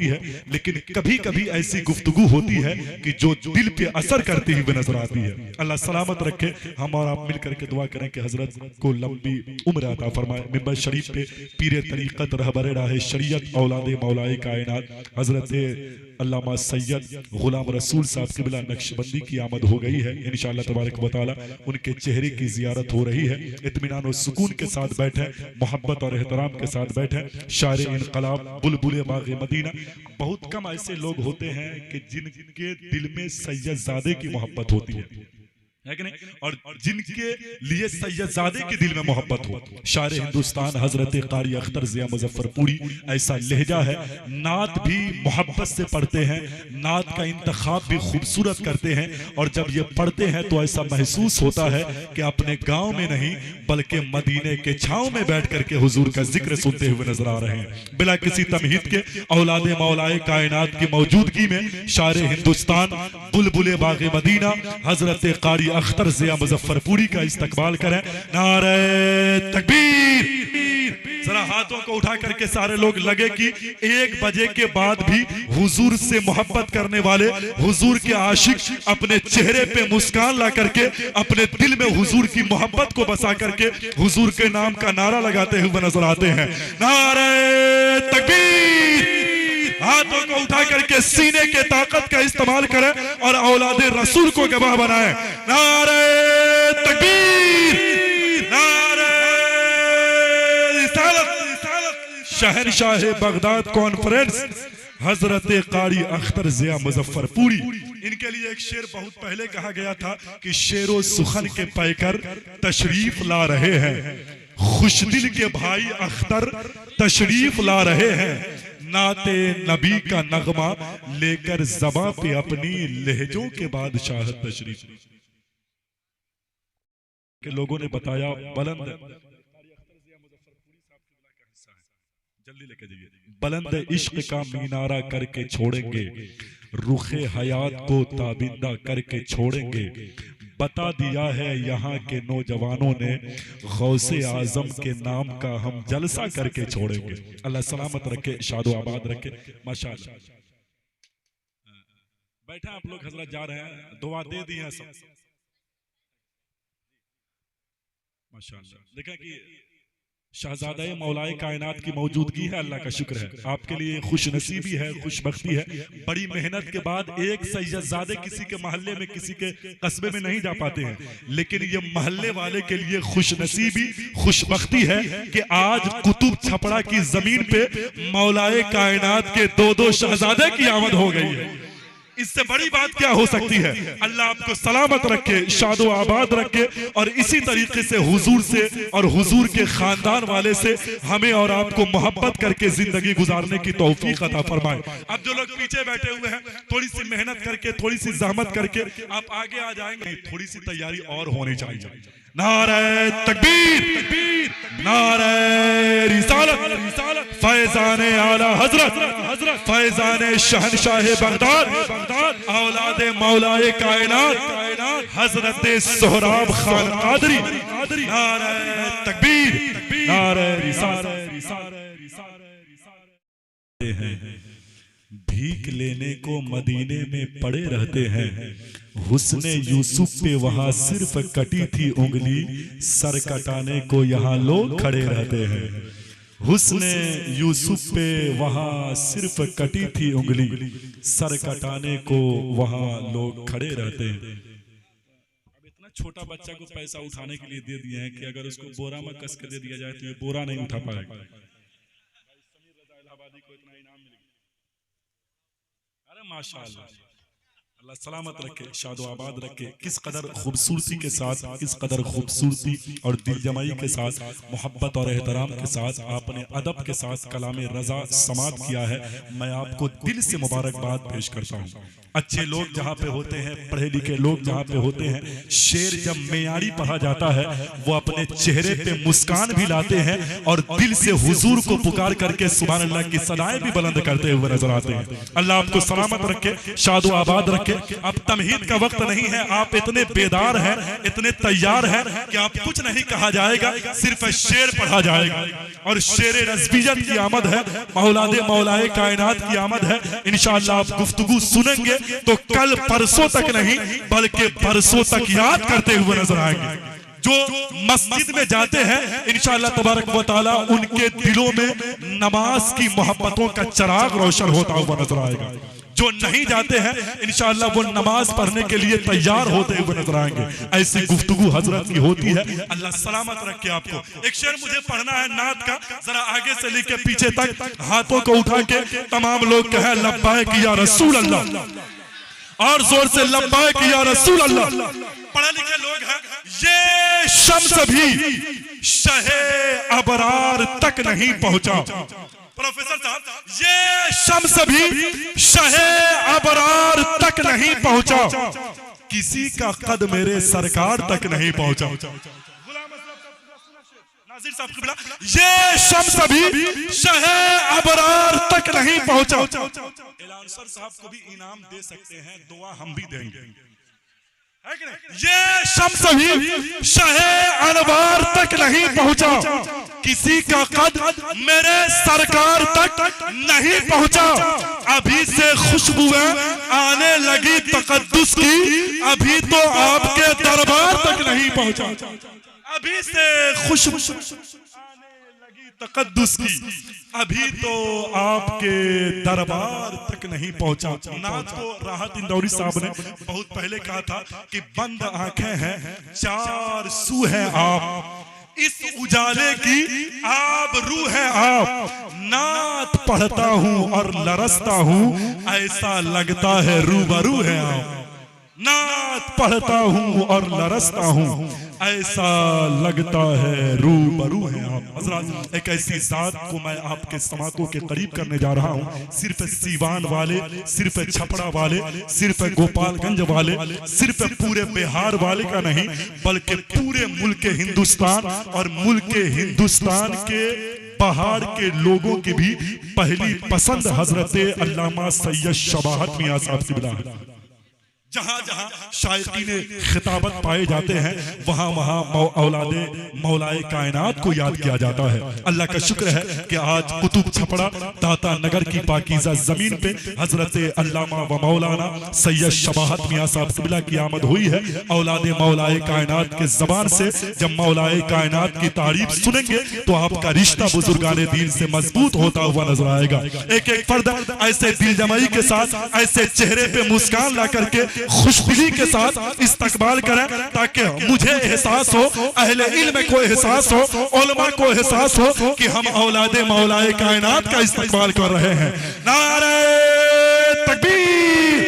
है, लेकिन कभी कभी ऐसी गुफ्तगू होती है कि जो दिल पे असर करती हुई नजर आती है। अल्लाह सलामत रखे। हम और आप मिल करके दुआ करें कि हजरत को लंबी उम्र अता फरमाए। मिंबर शरीफ पे पीरे तरीक़त रहबर राह शरीयत औलादे मौलाए कायनात हजरत अल्लामा सैयद गुलाम रसूल साहब क़िबला नक्शबंदी की आमद हो गई है। इंशाअल्लाह तबारक व तआला उनके चेहरे की ज़ियारत हो रही है। इत्मीनान और सुकून के साथ बैठे, मोहब्बत और एहतराम के साथ बैठे। शायर इनकलाब बुलबुल बाग़े मदीना, बहुत कम ऐसे लोग होते हैं कि जिनके दिल में सैयदजादे की मोहब्बत होती है कि नहीं, और जिनके लिए सैयदजादे के दिल में मोहब्बत हो। शायर हिंदुस्तान हजरत कारी अख्तर ज़िया मुज़फ्फरपुरी ऐसा लहजा है, नात भी मोहब्बत से पढ़ते हैं, नात का इंतखाब भी खूबसूरत करते हैं, और जब ये पढ़ते हैं तो ऐसा महसूस होता है कि अपने गांव में नहीं बल्कि मदीने के छांव में बैठ करके हुजूर का जिक्र सुनते हुए नजर आ रहे हैं। बिला किसी तमहीद के औलादे मौलाए कायनात की मौजूदगी में शायर हिंदुस्तान बुलबुल बाग़े मदीना हजरत कारी अख्तर ज़िया मुज़फ्फरपुरी का इस्तकबाल करें। नारे तकबीर। जरा हाथों को उठा करके सारे लोग लगे कि 1 बजे के बाद भी हुजूर से मोहब्बत करने वाले, हुजूर के आशिक अपने चेहरे पे मुस्कान ला करके अपने दिल में हुजूर की मोहब्बत को बसा करके हुजूर के नाम का नारा लगाते हुए नजर आते हैं। नारे तकबीर। हाथों को उठा करके सीने के ताकत का इस्तेमाल करें और औलादे रसूल को गवाह बनाएं। नारे तकबीर, नारे रिसालत। शहनशाह बगदाद कॉन्फ्रेंस हजरत कारी अख्तर ज़िया मुज़फ्फरपुरी, इनके लिए एक शेर बहुत पहले कहा गया था कि शेरो सुखन के पैकर तशरीफ ला रहे हैं, खुशदिल के भाई अख्तर तशरीफ ला रहे हैं, नाते नबी का नगमा लेकर ज़बां पे अपनी लहजों के बादशाह तशरीफ। के लोगों ने बताया बुलंद, जल्दी लेके जाइए, बुलंद इश्क का मीनारा करके छोड़ेंगे, रुखे हयात को ताबिंदा करके छोड़ेंगे। बता दिया है यहाँ के नौजवानों ने, गौसे आजम के नाम का हम जलसा करके छोड़ेंगे। अल्लाह सलामत रखे, शादो आबाद रखे। माशाअल्लाह बैठे आप लोग हजरत जा रहे हैं, दुआ दे दी है सब। माशाअल्लाह देखा कि शहजादा मौलाए कायनात की मौजूदगी है, अल्लाह का शुक्र है। आपके लिए खुश नसीबी है, खुशबख्ती है। बड़ी मेहनत के बाद एक सैयदजादे किसी के मोहल्ले में, किसी के कस्बे में नहीं जा पाते हैं, लेकिन ये मोहल्ले वाले के लिए खुश नसीबी, खुशबख्ती है कि आज कुतुब छपड़ा की जमीन पे मौलाए कायनात के 2-2 शहजादे की आमद हो गई है। इससे बड़ी बात क्या हो सकती है। अल्लाह आपको सलामत रखे, शादो आबाद रखे, और इसी तरीके से हुजूर से और हुजूर के खानदान वाले से हमें और आपको मोहब्बत करके जिंदगी गुजारने की तौफीक अता फरमाए। अब जो लोग पीछे बैठे हुए हैं, थोड़ी सी मेहनत करके, थोड़ी सी जहमत करके आप आगे आ जाएंगे। थोड़ी सी तैयारी और होनी चाहिए। नारे तकबीर, नारे रिसालत, फैजाने आला हजरत, फैजाने शहनशाह बगदाद, औलादे मौलाए कायनात हजरत सोहराब खान कादरी। नारे तकबीर, नारे रिसालत। भीख लेने को मदीने में पड़े रहते हैं, हुस्ने यूसुफ पे वहां सिर्फ कटी थी उंगली, सर कटाने को यहाँ लोग खड़े रहते हैं। हुस्ने यूसुफ पे वहां सिर्फ कटी थी उंगली, सर कटाने को वहां लोग खड़े रहते हैं। अब इतना छोटा बच्चा को पैसा उठाने के लिए दे दिए हैं कि अगर उसको बोरा में कस के दे दिया जाए तो ये बोरा नहीं उठा पाएगा। अरे माशाअल्लाह, अल्लाह सलामत रखे, शादो आबाद रखे। किस कदर खूबसूरती के साथ, किस कदर खूबसूरती और दिलजमाई के साथ, मोहब्बत और एहतराम के साथ आपने अदब के साथ कलामे रजा समात किया है। मैं आपको दिल से मुबारकबाद पेश करता हूँ। अच्छे लोग जहाँ पे होते हैं, पढ़े लिखे लोग जहाँ पे होते हैं, शेर जब मेयारी पढ़ा जाता है वो अपने चेहरे पे मुस्कान भी लाते हैं और दिल से हुजूर को पुकार करके सुभान अल्लाह की सदाएं भी बुलंद करते हुए नजर आते हैं। अल्लाह आपको सलामत रखे, शादो आबाद रखे। रखे। अब तमहीद का वक्त नहीं है, आप इतने बेदार हैं, इतने तैयार हैं कि आप कुछ नहीं कहा जाएगा, सिर्फ शेर पढ़ा जाएगा। और शेर रज़बियत की आमद है, मौलादे मौलाए कायनात की आमद है। इंशाअल्लाह आप गुफ्तगू सुनेंगे तो कल परसों तक नहीं बल्कि बरसों तक याद करते हुए नजर आएंगे। जो मस्जिद में जाते हैं इंशाअल्लाह तबारक व तआला उनके दिलों में नमाज की मोहब्बतों का चिराग रोशन होता हुआ नजर आएगा। जो नहीं जाते हैं इंशाअल्लाह वो नमाज पढ़ने के लिए तैयार होते हुए नजर आएंगे। ऐसी गुफ्तगू हजरत की होती है। अल्लाह सलामत रखे आपको। एक शेर मुझे पढ़ना है नात का, जरा आगे से लेके पीछे तक हाथों को उठा के तमाम लोग कहे लब्बैक या रसूल अल्लाह, और जोर से लब्बैक या रसूल अल्लाह। पढ़े लिखे लोग हैं। ये शम्स भी शहे अबरार तक नहीं पहुंचा। प्रोफेसर साहब, ये शम्स भी शहे अबरार तक नहीं पहुंचा, किसी का कद मेरे सरकार तक नहीं पहुंचा। नाज़िर साहब क़िबला, ये शम्स भी शहे अबरार तक नहीं पहुंचा। एलानसर साहब को भी इनाम दे सकते हैं, दुआ हम भी देंगे, है कि नहीं? ये शम्स भी शहे अनवार तक नहीं पहुंचा, किसी का कद मेरे सरकार तक नहीं पहुंचा। अभी से खुशबुएं आने लगी तकद्दुस की, अभी तो आपके दरबार तक नहीं पहुंचा। अभी से खुशबू आने लगी तकद्दुस की, अभी तो आपके दरबार तक नहीं पहुंचा। नात को राहत इंदौरी साहब ने बहुत पहले कहा था कि बंद आंखें हैं, चार सू है आप, इस उजाले की आब रू है आप। नात पढ़ता हूं और लरसता हूं, ऐसा लगता है रूबरू है आप। नात पढ़ता हूं और लरसता हूं, ऐसा लगता है रूबरू है आप। हज़रात, एक ऐसी जात को मैं आपके समातों के करीब करने जा रहा हूँ। सिर्फ सीवान वाले, सिर्फ छपरा वाले, सिर्फ गोपालगंज वाले, सिर्फ पूरे बिहार वाले का नहीं बल्कि पूरे मुल्क हिंदुस्तान और मुल्क हिंदुस्तान के बाहर के लोगों की भी पहली पसंद हजरत अल्लामा सैयद शबाहत मियां साहब क़िबला है। जहां जहां शायकीने खिताबत पाए जाते हैं वहां वहां औलादे मौलाए कायनात को याद किया जाता है। अल्लाह का शुक्र है कि आज कुतुब छपड़ा दाता नगर की पाकीज़ा जमीन पे हजरत अल्लामा व मौलाना सैयद शबाहत मियां साहब क़िबला की आमद हुई है। औलादे मौलाए कायनात के जबान से जब मौलाए कायनात की तारीफ सुनेंगे तो आपका रिश्ता बुजुर्गाने दीन से मजबूत होता हुआ नजर आएगा। एक एक फर्द ऐसे दिल जमाई के साथ, ऐसे चेहरे पे मुस्कान ला करके खुशदिली के साथ इस्तकबाल करें ताकि मुझे एहसास हो, अहले इल्म को एहसास हो, उलमा को एहसास हो कि हम औलादे मौलाए कायनात का इस्तकबाल कर रहे हैं। नारे तकबीर।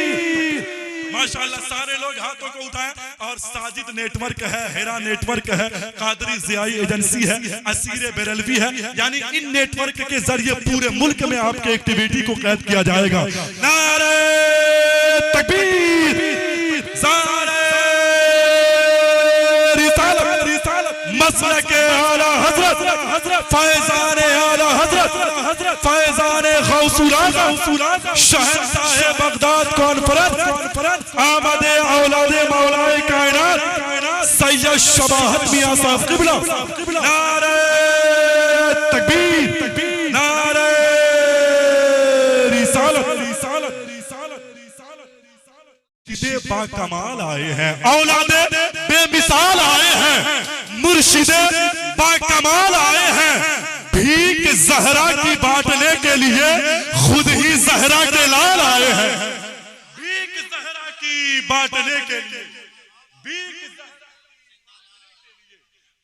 माशाअल्लाह, सारे लोग हाथों को उठाएं। और साजिद नेटवर्क है, हेरा नेटवर्क है, कादरी ज़ियाई एजेंसी है, असीर बेरलवी है, यानी इन नेटवर्क के जरिए पूरे मुल्क में आपके एक्टिविटी को कैद किया जाएगा। नारे तकबीर, सारे रिसालत, मसलके आला हजरत, फैज़ाने आला हजरत, फैज़ाने गौसुल आज़म, शहंशाह बगदाद कॉन्फ्रेंस, आमदे औलादे मौलाए कायनात सैयद शबाहत मियां साहब क़िबला। नारे तकबीर, नारे रिसालत। बाकमाल आए हैं, औलादे बेमिसाल आए हैं, मुर्शिदे बाकमाल आए हैं। भीख ज़हरा की बांटने के लिए खुद ही ज़हरा के लाल आए हैं। भीख ज़हरा की बांटने के लिए, भीख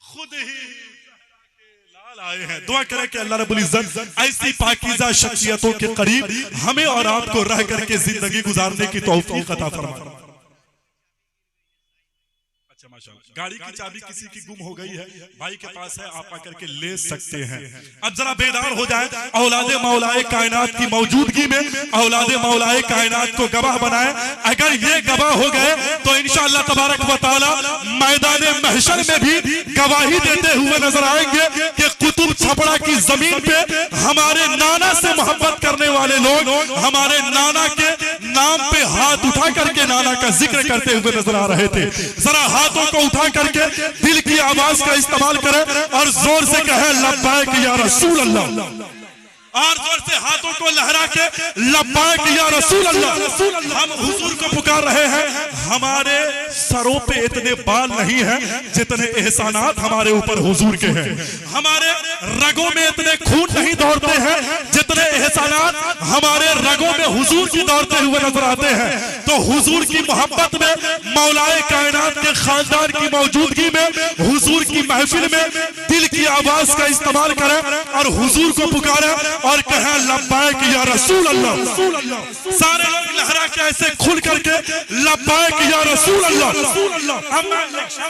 खुद ही आए हैं। दुआ करें कि अल्लाह रब्बुल इज्जत ऐसी पाकीज़ा शख्सियतों के करीब हमें और आपको रह करके जिंदगी गुजारने की तौफीक अता फरमाए। अच्छा माशाअल्लाह। गाड़ी की चाबी किसी की गुम हो गई है, भाई के पास है, आप आकर के ले सकते हैं। अब जरा बेदार हो जाए, औलादे मौलाए कायनात की मौजूदगी में औलादे मौलाए कायनात को गवाह बनाए। अगर ये गवाह हो गए तो इंशाअल्लाह तबारक व तआला मैदान महशर में भी गवाही देते हुए नजर आएंगे कि कुतुब छपड़ा की जमीन पे हमारे नाना से मोहब्बत करने वाले लोग हमारे नाना के नाम पे हाथ उठा करके नाना का जिक्र करते हुए नजर आ रहे थे। जरा हाथों को उठा करके दिल की आवाज का इस्तेमाल करें और जोर से कहें लब्बैक या रसूल अल्लाह, और जोर से हाथों को लहरा के लब्बैक या रसूल अल्लाह। हम हुजूर को पुकार रहे हैं। हमारे सरों पे इतने बाल नहीं हैं जितने एहसानात हमारे ऊपर हुजूर के हैं। हमारे रगों में इतने खून नहीं दौड़ते हैं जितने एहसानात हमारे रगों में हुजूर की दौड़ते हुए नजर आते हैं। तो हुजूर की मोहब्बत में, मौलाए कायनात के खानदान की मौजूदगी में, हुजूर की महफिल में दिल की आवाज का इस्तेमाल करें और हुजूर को पुकारें और कहें लब्बैक या रसूल अल्लाह। सारे लोग लहरा के ऐसे खुल करके लब्बैक या रसूल अल्लाह। अब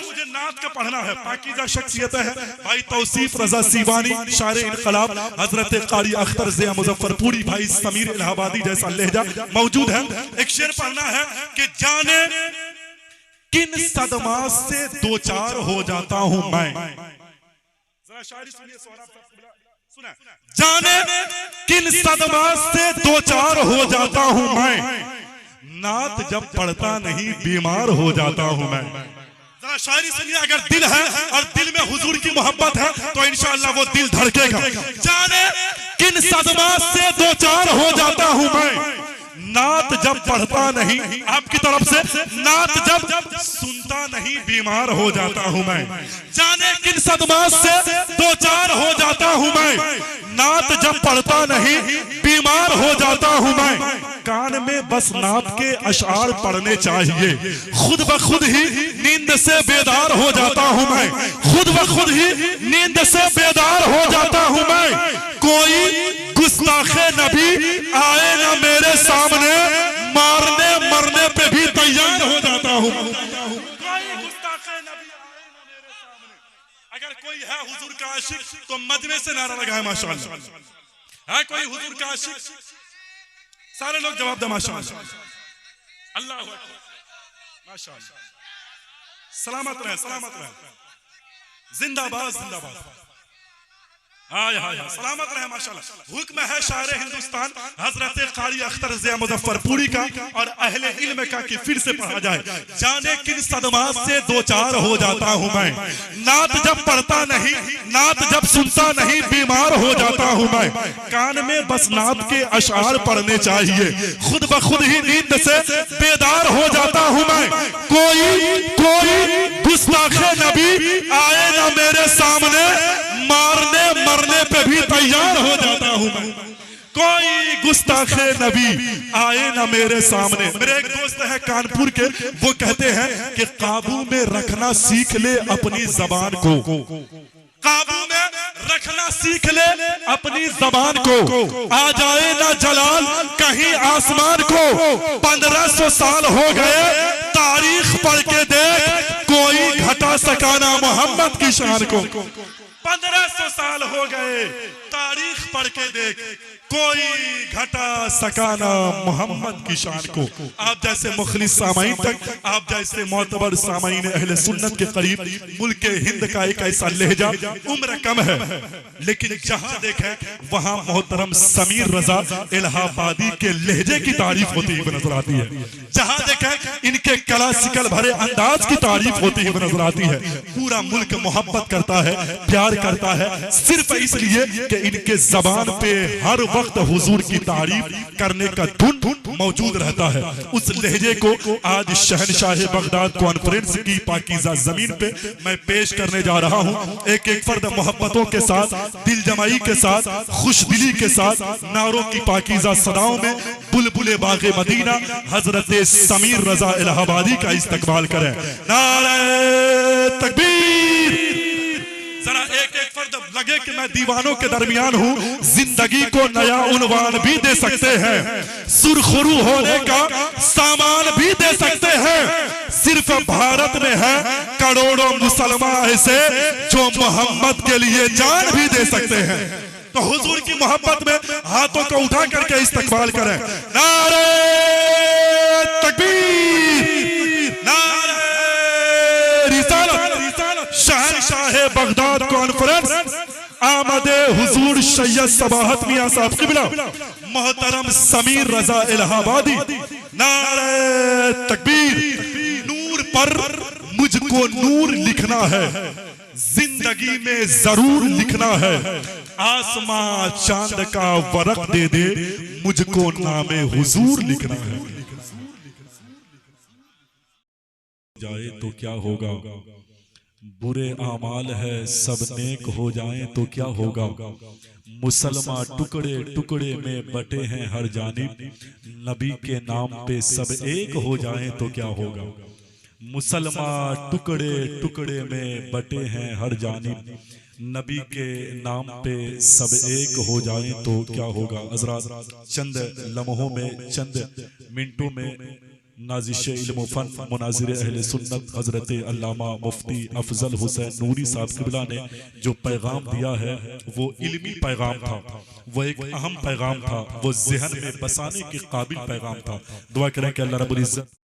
मुझे नात का पढ़ना है, पाकीज़ा शख्सियत है भाई तौसीफ रजा सीवानी, शायर इनकलाब, हजरत कारी अख्तर ज़िया मुजफ्फरपुरी, भाई समीर इलाहाबादी जैसा लहजा मौजूद है। एक शेर पढ़ना है कि जाने किन सदमात से दो चार हो जाता हूं मैं। जरा शायरी सुनिए, सुना, जाने किन सदमात से दो चार हो जाता हूं मैं, नात जब पढ़ता नहीं बीमार हो जाता हूं मैं। जरा शायरी सुनिए, अगर दिल है और दिल में हुजूर की मोहब्बत है तो इंशाअल्लाह वो दिल धड़केगा। जाने किन सदमात से दो चार हो जाता हूं मैं, नात जब पढ़ता नहीं, आपकी तरफ से नात जब सुनता नहीं बीमार हो जाता हूं मैं। जाने किन सदमात से दो चार हो जाता हूं मैं, नात जब पढ़ता नहीं बीमार हो जाता हूं मैं। कान में बस नात के अशआर पढ़ने चाहिए, खुद ब खुद ही नींद से बेदार हो जाता हूं मैं, खुद ब खुद ही नींद से बेदार हो जाता हूं मैं। कोई गुस्ताखे नबी आए ना मेरे सामने, मारने मरने पे भी तैयार हो जाता हूं। कोई गुस्ताखे नबी आए ना मेरे सामने। अगर कोई है हुजूर का आशिक तो मजमे से नारा लगाए माशाअल्लाह। है कोई हुजूर का आशिक? सारे लोग जवाब दे माशाअल्लाह। अल्लाह हू अकबर, माशाअल्लाह। सलामत रहे, सलामत रहे, जिंदाबाद जिंदाबाद, हाय हाय सलामत रहे माशाअल्लाह। हुक्म है शायर हिंदुस्तान हजरत कारी अख्तर ज़िया मुजफ्फरपुरी का और अहले इल्म का कि फिर से पढ़ा जाए। जाने किन सदमात से दो चार हो जाता हूं मैं, नात जब पढ़ता नहीं, नात जब सुनता नहीं बीमार हो जाता हूं मैं। कान में बस नात के अशआर पढ़ने चाहिए, खुद ब खुद ही नींद से बेदार हो जाता हूं मैं। कोई गुस्ताखे नबी आए ना मेरे सामने, मारने मरने पे भी तैयार हो जाता हूं मैं। कोई गुस्ताखे नबी आए ना मेरे सामने। मेरे एक दोस्त है कानपुर के, वो कहते हैं कि काबू में रखना सीख ले अपनी जबान को, काबू में रखना सीख ले अपनी जबान को। आ जाए ना जलाल कहीं आसमान को, 1500 साल हो गए तारीख पढ़ के देख, कोई घटा सकाना मोहम्मद की शान को। 1500 साल हो गए तारीख पढ़ के देख, कोई घटा सकाना मोहम्मद की शान को। आप जैसे मुखलिस सामाईन तक, आप जैसे मोतबर सामाईन अहले सुन्नत के करीब मुल्क हिंद का एक ऐसा लहजा, उम्र कम है लेकिन जहां देखें वहां मोहतरम समीर रजा इलाहाबादी के लहजे की तारीफ होती हुई नजर आती है। जहां देखें इनके क्लासिकल भरे अंदाज की तारीफ होती हुई नजर आती है। पूरा मुल्क मोहब्बत करता है, प्यार करता है, सिर्फ इसलिए कि इनके जबान पे हर वक्त हुजूर की तारीफ करने का धुन मौजूद रहता है। उस लहजे को आज शहनशाह बगदाद कॉन्फ्रेंस की पाकीज़ा जमीन पे मैं पेश करने जा रहा हूँ। एक एक फर्द मोहब्बतों के साथ, दिल जमाई के साथ, खुशदिली के साथ, नारों की पाकीज़ा सदाओं में बुलबुले बागे मदीना हजरत समीर रजा इलाहाबादी का इस्तकबाल करें। नारे तकबीर। जरा एक एक फर्द लगे कि मैं दीवानों के दरमियान हूँ, जिंदगी को नया उन्वान भी दे सकते हैं, सुरखरू होने का सामान भी दे सकते हैं, सिर्फ भारत में है करोड़ों मुसलमान ऐसे जो मोहम्मद के लिए जान भी दे सकते हैं। तो हुजूर की मोहब्बत में हाथों को उठा करके इस्तकबाल करें। नारे तकबीर, नारे रिसालत। शहंशाह बगदाद कॉन्फ्रेंस आमदे हुजूर सैयद सबाहत मियां साहब किबला मोहतरम समीर रजा इलाहाबादी। नारे तकबीर। नूर पर मुझको नूर लिखना है, जिंदगी में जरूर लिखना है। आसमां चांद का वरक दे दे, मुझको नामे हुजूर लिखना है। जाए तो क्या होगा, बुरे आमाल है सब नेक हो जाएं तो क्या होगा। मुसलमान टुकड़े टुकड़े में बटे हैं हर जानिब, नबी के नाम पे सब एक हो जाएं तो क्या होगा। मुसलमान टुकड़े टुकड़े में बटे हैं हर जानिब, नबी के नाम पे सब एक हो जाएं तो क्या होगा। हज़रात चंद लम्हों में, चंद मिनटों में नाज़िश इल्म फन मुनाज़िर अहले सुन्नत हज़रत अल्लामा मुफ्ती अफजल हुसैन नूरी साहब किबला ने जो पैगाम दिया है वो इल्मी पैगाम था, वो एक अहम पैगाम था, वो ज़हन में बसाने के काबिल पैगाम था। दुआ करें कि अल्लाह रब्बुल इज़्ज़त